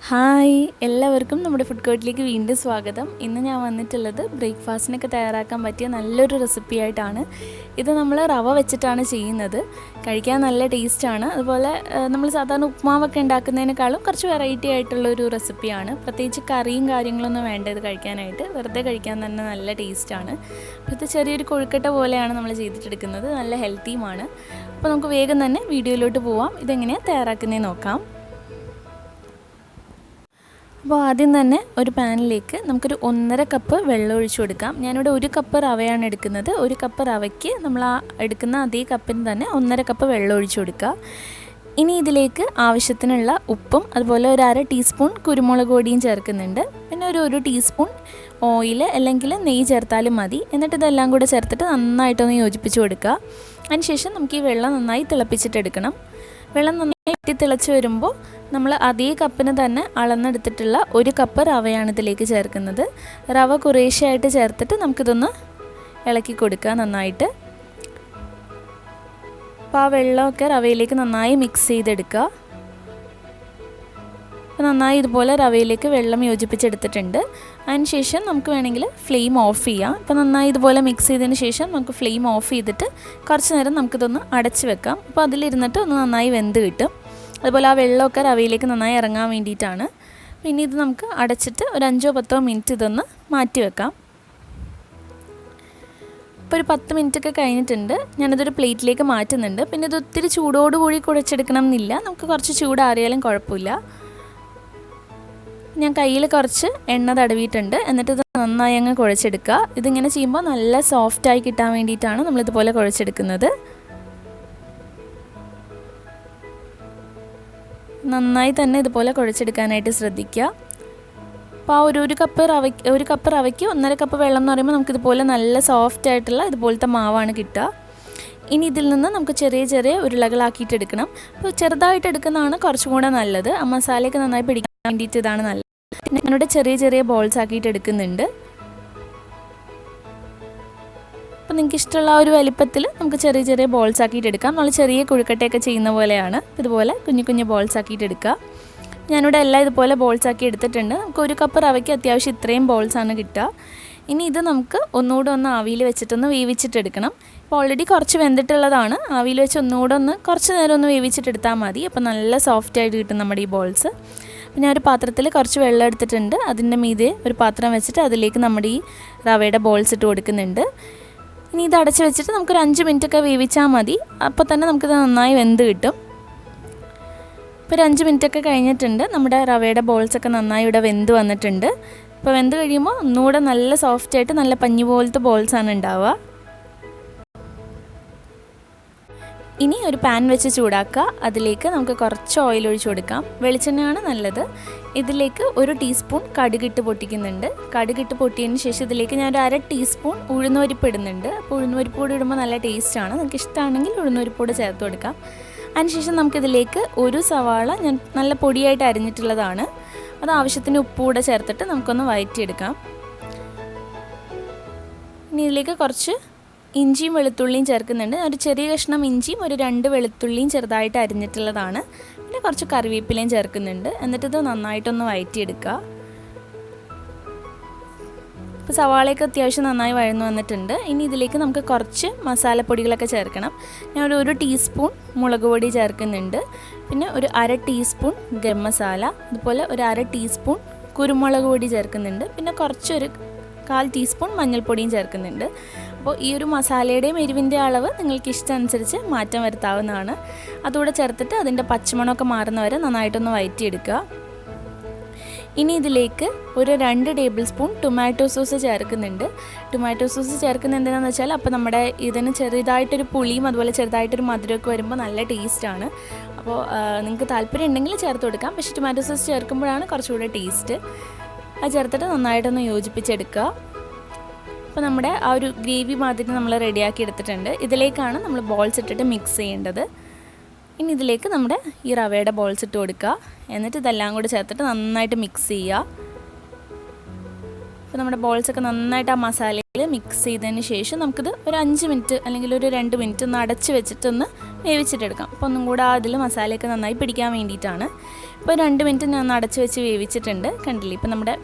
Hi, എല്ലാവർക്കും നമ്മുടെ food കോർട്ടിലേക്ക് വീണ്ടും സ്വാഗതം. ഇന്ന് ഞാൻ വന്നിട്ടുള്ളത് ബ്രേക്ക്ഫാസ്റ്റിനൊക്കെ തയ്യാറാക്കാൻ പറ്റിയ നല്ലൊരു റെസിപ്പി ആയിട്ടാണ്. ഇത് നമ്മൾ റവ വെച്ചിട്ടാണ് ചെയ്യുന്നത്. കഴിക്കാൻ നല്ല ടേസ്റ്റാണ്. അതുപോലെ നമ്മൾ സാധാരണ ഉപ്മാവൊക്കെ ഉണ്ടാക്കുന്നതിനേക്കാളും കുറച്ച് വെറൈറ്റി ആയിട്ടുള്ളൊരു റെസിപ്പിയാണ്. പ്രത്യേകിച്ച് കറിയും കാര്യങ്ങളൊന്നും വേണ്ട ഇത് കഴിക്കാനായിട്ട്. വെറുതെ കഴിക്കാൻ തന്നെ നല്ല ടേസ്റ്റാണ്. അപ്പോൾ ഇത് ചെറിയൊരു കൊഴുക്കട്ട പോലെയാണ് നമ്മൾ ചെയ്തിട്ടെടുക്കുന്നത്. നല്ല ഹെൽത്തിയുമാണ്. അപ്പോൾ നമുക്ക് വേഗം തന്നെ വീഡിയോയിലോട്ട് പോവാം. ഇതെങ്ങനെയാണ് തയ്യാറാക്കുന്നതെന്ന് നോക്കാം. അപ്പോൾ ആദ്യം തന്നെ ഒരു പാനിലേക്ക് നമുക്കൊരു 1.5 കപ്പ് വെള്ളം ഒഴിച്ചു കൊടുക്കാം. ഞാനിവിടെ 1 കപ്പ് റവയാണ് എടുക്കുന്നത്. 1 കപ്പ് റവയ്ക്ക് നമ്മൾ എടുക്കുന്ന അതേ കപ്പിന് തന്നെ 1.5 കപ്പ് വെള്ളം ഒഴിച്ചു കൊടുക്കുക. ഇനി ഇതിലേക്ക് ആവശ്യത്തിനുള്ള ഉപ്പും അതുപോലെ ഒരു 1/2 ടീസ്പൂൺ കുരുമുളക് പൊടിയും ചേർക്കുന്നുണ്ട്. പിന്നെ ഒരു ടീസ്പൂൺ ഓയിൽ അല്ലെങ്കിൽ നെയ്യ് ചേർത്താലും മതി. എന്നിട്ട് ഇതെല്ലാം കൂടെ ചേർത്തിട്ട് നന്നായിട്ടൊന്ന് യോജിപ്പിച്ച് കൊടുക്കുക. അതിനുശേഷം നമുക്ക് ഈ വെള്ളം നന്നായി തിളപ്പിച്ചിട്ടെടുക്കണം. വെള്ളം നന്നായി തിളച്ച് വരുമ്പോൾ നമ്മൾ അതേ കപ്പിന് തന്നെ അളന്നെടുത്തിട്ടുള്ള 1 കപ്പ് റവയാണ് ഇതിലേക്ക് ചേർക്കുന്നത്. റവ കുറേശ്ശെയായിട്ട് ചേർത്തിട്ട് നമുക്കിതൊന്ന് ഇളക്കി കൊടുക്കുക നന്നായിട്ട്. അപ്പോൾ ആ വെള്ളമൊക്കെ റവയിലേക്ക് നന്നായി മിക്സ് ചെയ്തെടുക്കുക. അപ്പോൾ നന്നായി ഇതുപോലെ റവയിലേക്ക് വെള്ളം യോജിപ്പിച്ചെടുത്തിട്ടുണ്ട്. അതിനുശേഷം നമുക്ക് വേണമെങ്കിൽ ഫ്ലെയിം ഓഫ് ചെയ്യാം. അപ്പോൾ നന്നായി ഇതുപോലെ മിക്സ് ചെയ്തതിന് ശേഷം നമുക്ക് ഫ്ലെയിം ഓഫ് ചെയ്തിട്ട് കുറച്ച് നേരം നമുക്കിതൊന്ന് അടച്ച് വെക്കാം. അപ്പോൾ അതിലിരുന്നിട്ട് ഒന്ന് നന്നായി വെന്ത് കിട്ടും. അതുപോലെ ആ വെള്ളമൊക്കെ റവയിലേക്ക് നന്നായി ഇറങ്ങാൻ വേണ്ടിയിട്ടാണ്. പിന്നെ ഇത് നമുക്ക് അടച്ചിട്ട് ഒരു 5-10 മിനിറ്റ് ഇതൊന്ന് മാറ്റി വെക്കാം. ഇപ്പോൾ ഒരു 10 മിനിറ്റൊക്കെ കഴിഞ്ഞിട്ടുണ്ട്. ഞാനിതൊരു പ്ലേറ്റിലേക്ക് മാറ്റുന്നുണ്ട്. പിന്നെ ഇത് ഒത്തിരി ചൂടോടുകൂടി കുഴച്ചെടുക്കണം എന്നില്ല. നമുക്ക് കുറച്ച് ചൂടാറിയാലും കുഴപ്പമില്ല. ഞാൻ കയ്യിൽ കുറച്ച് എണ്ണ തടവിയിട്ടുണ്ട്. എന്നിട്ട് ഇത് നന്നായി അങ്ങ് കുഴച്ചെടുക്കുക. ഇതിങ്ങനെ ചെയ്യുമ്പോൾ നല്ല സോഫ്റ്റായി കിട്ടാൻ വേണ്ടിയിട്ടാണ് നമ്മളിതുപോലെ കുഴച്ചെടുക്കുന്നത്. നന്നായി തന്നെ ഇതുപോലെ കുഴച്ചെടുക്കാനായിട്ട് ശ്രദ്ധിക്കുക. അപ്പോൾ ആ ഒരു കപ്പ് റവയ്ക്ക് 1.5 കപ്പ് വെള്ളം എന്ന് പറയുമ്പോൾ നമുക്കിതുപോലെ നല്ല സോഫ്റ്റ് ആയിട്ടുള്ള ഇതുപോലത്തെ മാവാണ് കിട്ടുക. ഇനി ഇതിൽ നിന്ന് നമുക്ക് ചെറിയ ചെറിയ ഉരുളകളാക്കിയിട്ട് എടുക്കണം. അപ്പോൾ ചെറുതായിട്ട് എടുക്കുന്നതാണ് കുറച്ചും കൂടെ നല്ലത്. ആ മസാലയൊക്കെ നന്നായി പിടിക്കാൻ വേണ്ടിയിട്ട് ഇതാണ് നല്ലത്. ഞാനിവിടെ ചെറിയ ചെറിയ ബോൾസ് ആക്കിയിട്ട് എടുക്കുന്നുണ്ട്. അപ്പോൾ നിങ്ങൾക്ക് ഇഷ്ടമുള്ള ആ ഒരു വലിപ്പത്തിൽ നമുക്ക് ചെറിയ ചെറിയ ബോൾസ് ആക്കിയിട്ട് എടുക്കാം. നമ്മൾ ചെറിയ കുഴുക്കട്ടയൊക്കെ ചെയ്യുന്ന പോലെയാണ്. ഇതുപോലെ കുഞ്ഞു കുഞ്ഞു ബോൾസ് ആക്കിയിട്ട് എടുക്കുക. ഞാനിവിടെ എല്ലാം ഇതുപോലെ ബോൾസ് ആക്കി എടുത്തിട്ടുണ്ട്. നമുക്ക് 1 കപ്പ് റവയ്ക്ക് അത്യാവശ്യം ഇത്രയും ബോൾസാണ് കിട്ടുക. ഇനി ഇത് നമുക്ക് ഒന്നുകൂടെ ഒന്ന് ആവിയിൽ വെച്ചിട്ടൊന്ന് വേവിച്ചിട്ടെടുക്കണം. ഇപ്പോൾ ഓൾറെഡി കുറച്ച് വെന്തിട്ടുള്ളതാണ്. ആവിയിൽ വെച്ച് ഒന്നുകൂടെ കുറച്ച് നേരം ഒന്ന് വേവിച്ചിട്ടെടുത്താൽ മതി. അപ്പോൾ നല്ല സോഫ്റ്റായിട്ട് കിട്ടും നമ്മുടെ ഈ ബോൾസ്. അപ്പോൾ ഞാൻ ഒരു പാത്രത്തിൽ കുറച്ച് വെള്ളം എടുത്തിട്ടുണ്ട്. അതിൻ്റെ മീതെ ഒരു പാത്രം വെച്ചിട്ട് അതിലേക്ക് നമ്മുടെ ഈ റവയുടെ ബോൾസ് ഇട്ട് കൊടുക്കുന്നുണ്ട്. ഇനി ഇത് അടച്ച് വെച്ചിട്ട് നമുക്കൊരു 5 മിനിറ്റൊക്കെ വേവിച്ചാൽ മതി. അപ്പോൾ തന്നെ നമുക്കിത് നന്നായി വെന്ത് കിട്ടും. ഇപ്പോൾ ഒരു 5 മിനിറ്റൊക്കെ കഴിഞ്ഞിട്ടുണ്ട്. നമ്മുടെ റവയുടെ ബോൾസൊക്കെ നന്നായി ഇവിടെ വെന്ത് വന്നിട്ടുണ്ട്. ഇപ്പോൾ വെന്ത് കഴിയുമ്പോൾ ഒന്നുകൂടെ നല്ല സോഫ്റ്റായിട്ട് നല്ല പഞ്ഞി പോലത്തെ ബോൾസാണ് ഉണ്ടാവുക. ഇനി ഒരു പാൻ വെച്ച് ചൂടാക്കുക. അതിലേക്ക് നമുക്ക് കുറച്ച് ഓയിൽ ഒഴിച്ച് കൊടുക്കാം. വെളിച്ചെണ്ണയാണ് നല്ലത്. ഇതിലേക്ക് 1 ടീസ്പൂൺ കടുകിട്ട് പൊട്ടിക്കുന്നുണ്ട്. കടുകിട്ട് പൊട്ടിയതിന് ശേഷം ഇതിലേക്ക് ഞാൻ ഒരു 1/2 ടീസ്പൂൺ ഉഴുന്നുപരിപ്പ് ഇടുന്നുണ്ട്. അപ്പോൾ ഉഴുന്നുപരിപ്പ് കൂടി ഇടുമ്പോൾ നല്ല ടേസ്റ്റാണ്. നിങ്ങൾക്ക് ഇഷ്ടമാണെങ്കിൽ ഉഴുന്നുപരിപ്പ് കൂടെ ചേർത്ത് കൊടുക്കാം. അതിനുശേഷം നമുക്കിതിലേക്ക് 1 സവാള ഞാൻ നല്ല പൊടിയായിട്ട് അരിഞ്ഞിട്ടുള്ളതാണ്. അത് ആവശ്യത്തിന് ഉപ്പ് കൂടെ ചേർത്തിട്ട് നമുക്കൊന്ന് വഴറ്റിയെടുക്കാം. ഇനി ഇതിലേക്ക് കുറച്ച് ഇഞ്ചിയും വെളുത്തുള്ളിയും ചേർക്കുന്നുണ്ട്. ഒരു ചെറിയ കഷ്ണം ഇഞ്ചിയും ഒരു 2 വെളുത്തുള്ളിയും ചെറുതായിട്ട് അരിഞ്ഞിട്ടുള്ളതാണ്. പിന്നെ കുറച്ച് കറിവേപ്പിലയും ചേർക്കുന്നുണ്ട്. എന്നിട്ടിത് നന്നായിട്ടൊന്ന് വഴറ്റിയെടുക്കുക. ഇപ്പോൾ സവാളയൊക്കെ അത്യാവശ്യം നന്നായി വഴന്നു വന്നിട്ടുണ്ട്. ഇനി ഇതിലേക്ക് നമുക്ക് കുറച്ച് മസാലപ്പൊടികളൊക്കെ ചേർക്കണം. ഞാൻ ഒരു ടീസ്പൂൺ മുളക് പൊടി ചേർക്കുന്നുണ്ട്. പിന്നെ ഒരു 1/2 ടീസ്പൂൺ ഗരം മസാല, അതുപോലെ ഒരു 1/2 ടീസ്പൂൺ കുരുമുളക് പൊടി ചേർക്കുന്നുണ്ട്. പിന്നെ കുറച്ചൊരു 1/4 ടീസ്പൂൺ മഞ്ഞൾപ്പൊടിയും ചേർക്കുന്നുണ്ട്. അപ്പോൾ ഈ ഒരു മസാലയുടെയും എരിവിൻ്റെ അളവ് നിങ്ങൾക്ക് ഇഷ്ടമനുസരിച്ച് മാറ്റം വരുത്താവുന്നതാണ്. അതുകൂടെ ചേർത്തിട്ട് അതിൻ്റെ പച്ചമണമൊക്കെ മാറുന്നവരെ നന്നായിട്ടൊന്ന് വഴറ്റിയെടുക്കുക. ഇനി ഇതിലേക്ക് ഒരു 2 ടേബിൾ സ്പൂൺ ടൊമാറ്റോ സോസ് ചേർക്കുന്നുണ്ട്. ടൊമാറ്റോ സോസ് ചേർക്കുന്നത് എന്തിനാണെന്ന് വെച്ചാൽ അപ്പോൾ നമ്മുടെ ഇതിന് ചെറുതായിട്ടൊരു പുളിയും അതുപോലെ ചെറുതായിട്ടൊരു മധുരമൊക്കെ വരുമ്പോൾ നല്ല ടേസ്റ്റാണ്. അപ്പോൾ നിങ്ങൾക്ക് താല്പര്യം ഉണ്ടെങ്കിൽ ചേർത്ത് കൊടുക്കാം. പക്ഷേ ടൊമാറ്റോ സോസ് ചേർക്കുമ്പോഴാണ് കുറച്ചുകൂടെ ടേസ്റ്റ്. അത് ചേർത്തിട്ട് നന്നായിട്ടൊന്ന് യോജിപ്പിച്ചെടുക്കുക. അപ്പോൾ നമ്മുടെ ആ ഒരു ഗ്രേവി മാതിരി നമ്മൾ റെഡിയാക്കി എടുത്തിട്ടുണ്ട്. ഇതിലേക്കാണ് നമ്മൾ ബോൾസ് ഇട്ടിട്ട് മിക്സ് ചെയ്യേണ്ടത്. ഇനി ഇതിലേക്ക് നമ്മുടെ ഈ റവയുടെ ബോൾസ് ഇട്ട് കൊടുക്കുക. എന്നിട്ട് ഇതെല്ലാം കൂടി ചേർത്തിട്ട് നന്നായിട്ട് മിക്സ് ചെയ്യുക. അപ്പോൾ നമ്മുടെ ബോൾസൊക്കെ നന്നായിട്ട് ആ മസാലയിൽ മിക്സ് ചെയ്തതിന് ശേഷം നമുക്കിത് ഒരു 5 മിനിറ്റ് അല്ലെങ്കിൽ ഒരു 2 മിനിറ്റ് ഒന്ന് അടച്ച് വെച്ചിട്ടൊന്ന് വേവിച്ചിട്ടെടുക്കാം. അപ്പോൾ ഒന്നും കൂടെ അതിൽ മസാലയൊക്കെ നന്നായി പിടിക്കാൻ വേണ്ടിയിട്ടാണ്. ഇപ്പോൾ 2 മിനിറ്റ് ഞാൻ അടച്ച് വെച്ച് വേവിച്ചിട്ടുണ്ട്. കണ്ടില്ലേ, ഇപ്പോൾ നമ്മുടെ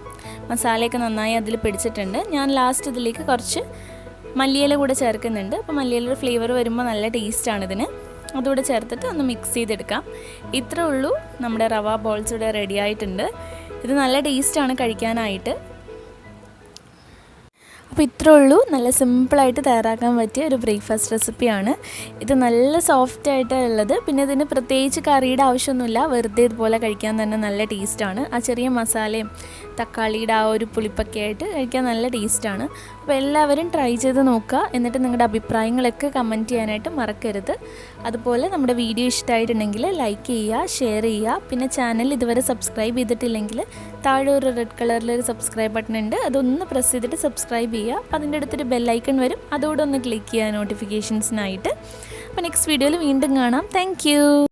മസാലയൊക്കെ നന്നായി അതിൽ പിടിച്ചിട്ടുണ്ട്. ഞാൻ ലാസ്റ്റ് ഇതിലേക്ക് കുറച്ച് മല്ലിയില കൂടെ ചേർക്കുന്നുണ്ട്. അപ്പോൾ മല്ലിയിലൊരു ഫ്ലേവർ വരുമ്പോൾ നല്ല ടേസ്റ്റാണ് ഇതിന്. അതുകൂടെ ചേർത്തിട്ട് ഒന്ന് മിക്സ് ചെയ്തെടുക്കാം. ഇത്രേ ഉള്ളൂ, നമ്മുടെ റവ ബോൾസ് ഇവിടെ റെഡി ആയിട്ടുണ്ട്. ഇത് നല്ല ടേസ്റ്റാണ് കഴിക്കാനായിട്ട്. അപ്പോൾ ഇത്രേ ഉള്ളൂ, നല്ല സിമ്പിളായിട്ട് തയ്യാറാക്കാൻ പറ്റിയ ഒരു ബ്രേക്ക്ഫാസ്റ്റ് റെസിപ്പിയാണ്. ഇത് നല്ല സോഫ്റ്റായിട്ടാണ് ഉള്ളത്. പിന്നെ ഇതിന് പ്രത്യേകിച്ച് കറിയുടെ ആവശ്യമൊന്നുമില്ല, വെറുതെ ഇതുപോലെ കഴിക്കാൻ തന്നെ നല്ല ടേസ്റ്റാണ്. ആ ചെറിയ മസാലയും തക്കാളിയുടെ ആ ഒരു പുളിപ്പൊക്കെ ആയിട്ട് കഴിക്കാൻ നല്ല ടേസ്റ്റാണ്. അപ്പോൾ എല്ലാവരും ട്രൈ ചെയ്ത് നോക്കുക. എന്നിട്ട് നിങ്ങളുടെ അഭിപ്രായങ്ങളൊക്കെ കമൻറ്റ് ചെയ്യാനായിട്ട് മറക്കരുത്. അതുപോലെ നമ്മുടെ വീഡിയോ ഇഷ്ടമായിട്ടുണ്ടെങ്കിൽ ലൈക്ക് ചെയ്യുക, ഷെയർ ചെയ്യുക. പിന്നെ ചാനൽ ഇതുവരെ സബ്സ്ക്രൈബ് ചെയ്തിട്ടില്ലെങ്കിൽ താഴെ ഒരു റെഡ് കളറിലൊരു സബ്സ്ക്രൈബ് ബട്ടൺ ഉണ്ട്, അതൊന്ന് പ്രസ് ചെയ്തിട്ട് സബ്സ്ക്രൈബ് ചെയ്യുക. അപ്പോൾ അതിൻ്റെ അടുത്തൊരു ബെല്ലൈക്കൺ വരും, അതോടെ ഒന്ന് ക്ലിക്ക് ചെയ്യുക നോട്ടിഫിക്കേഷൻസിനായിട്ട്. അപ്പോൾ നെക്സ്റ്റ് വീഡിയോയിൽ വീണ്ടും കാണാം. താങ്ക്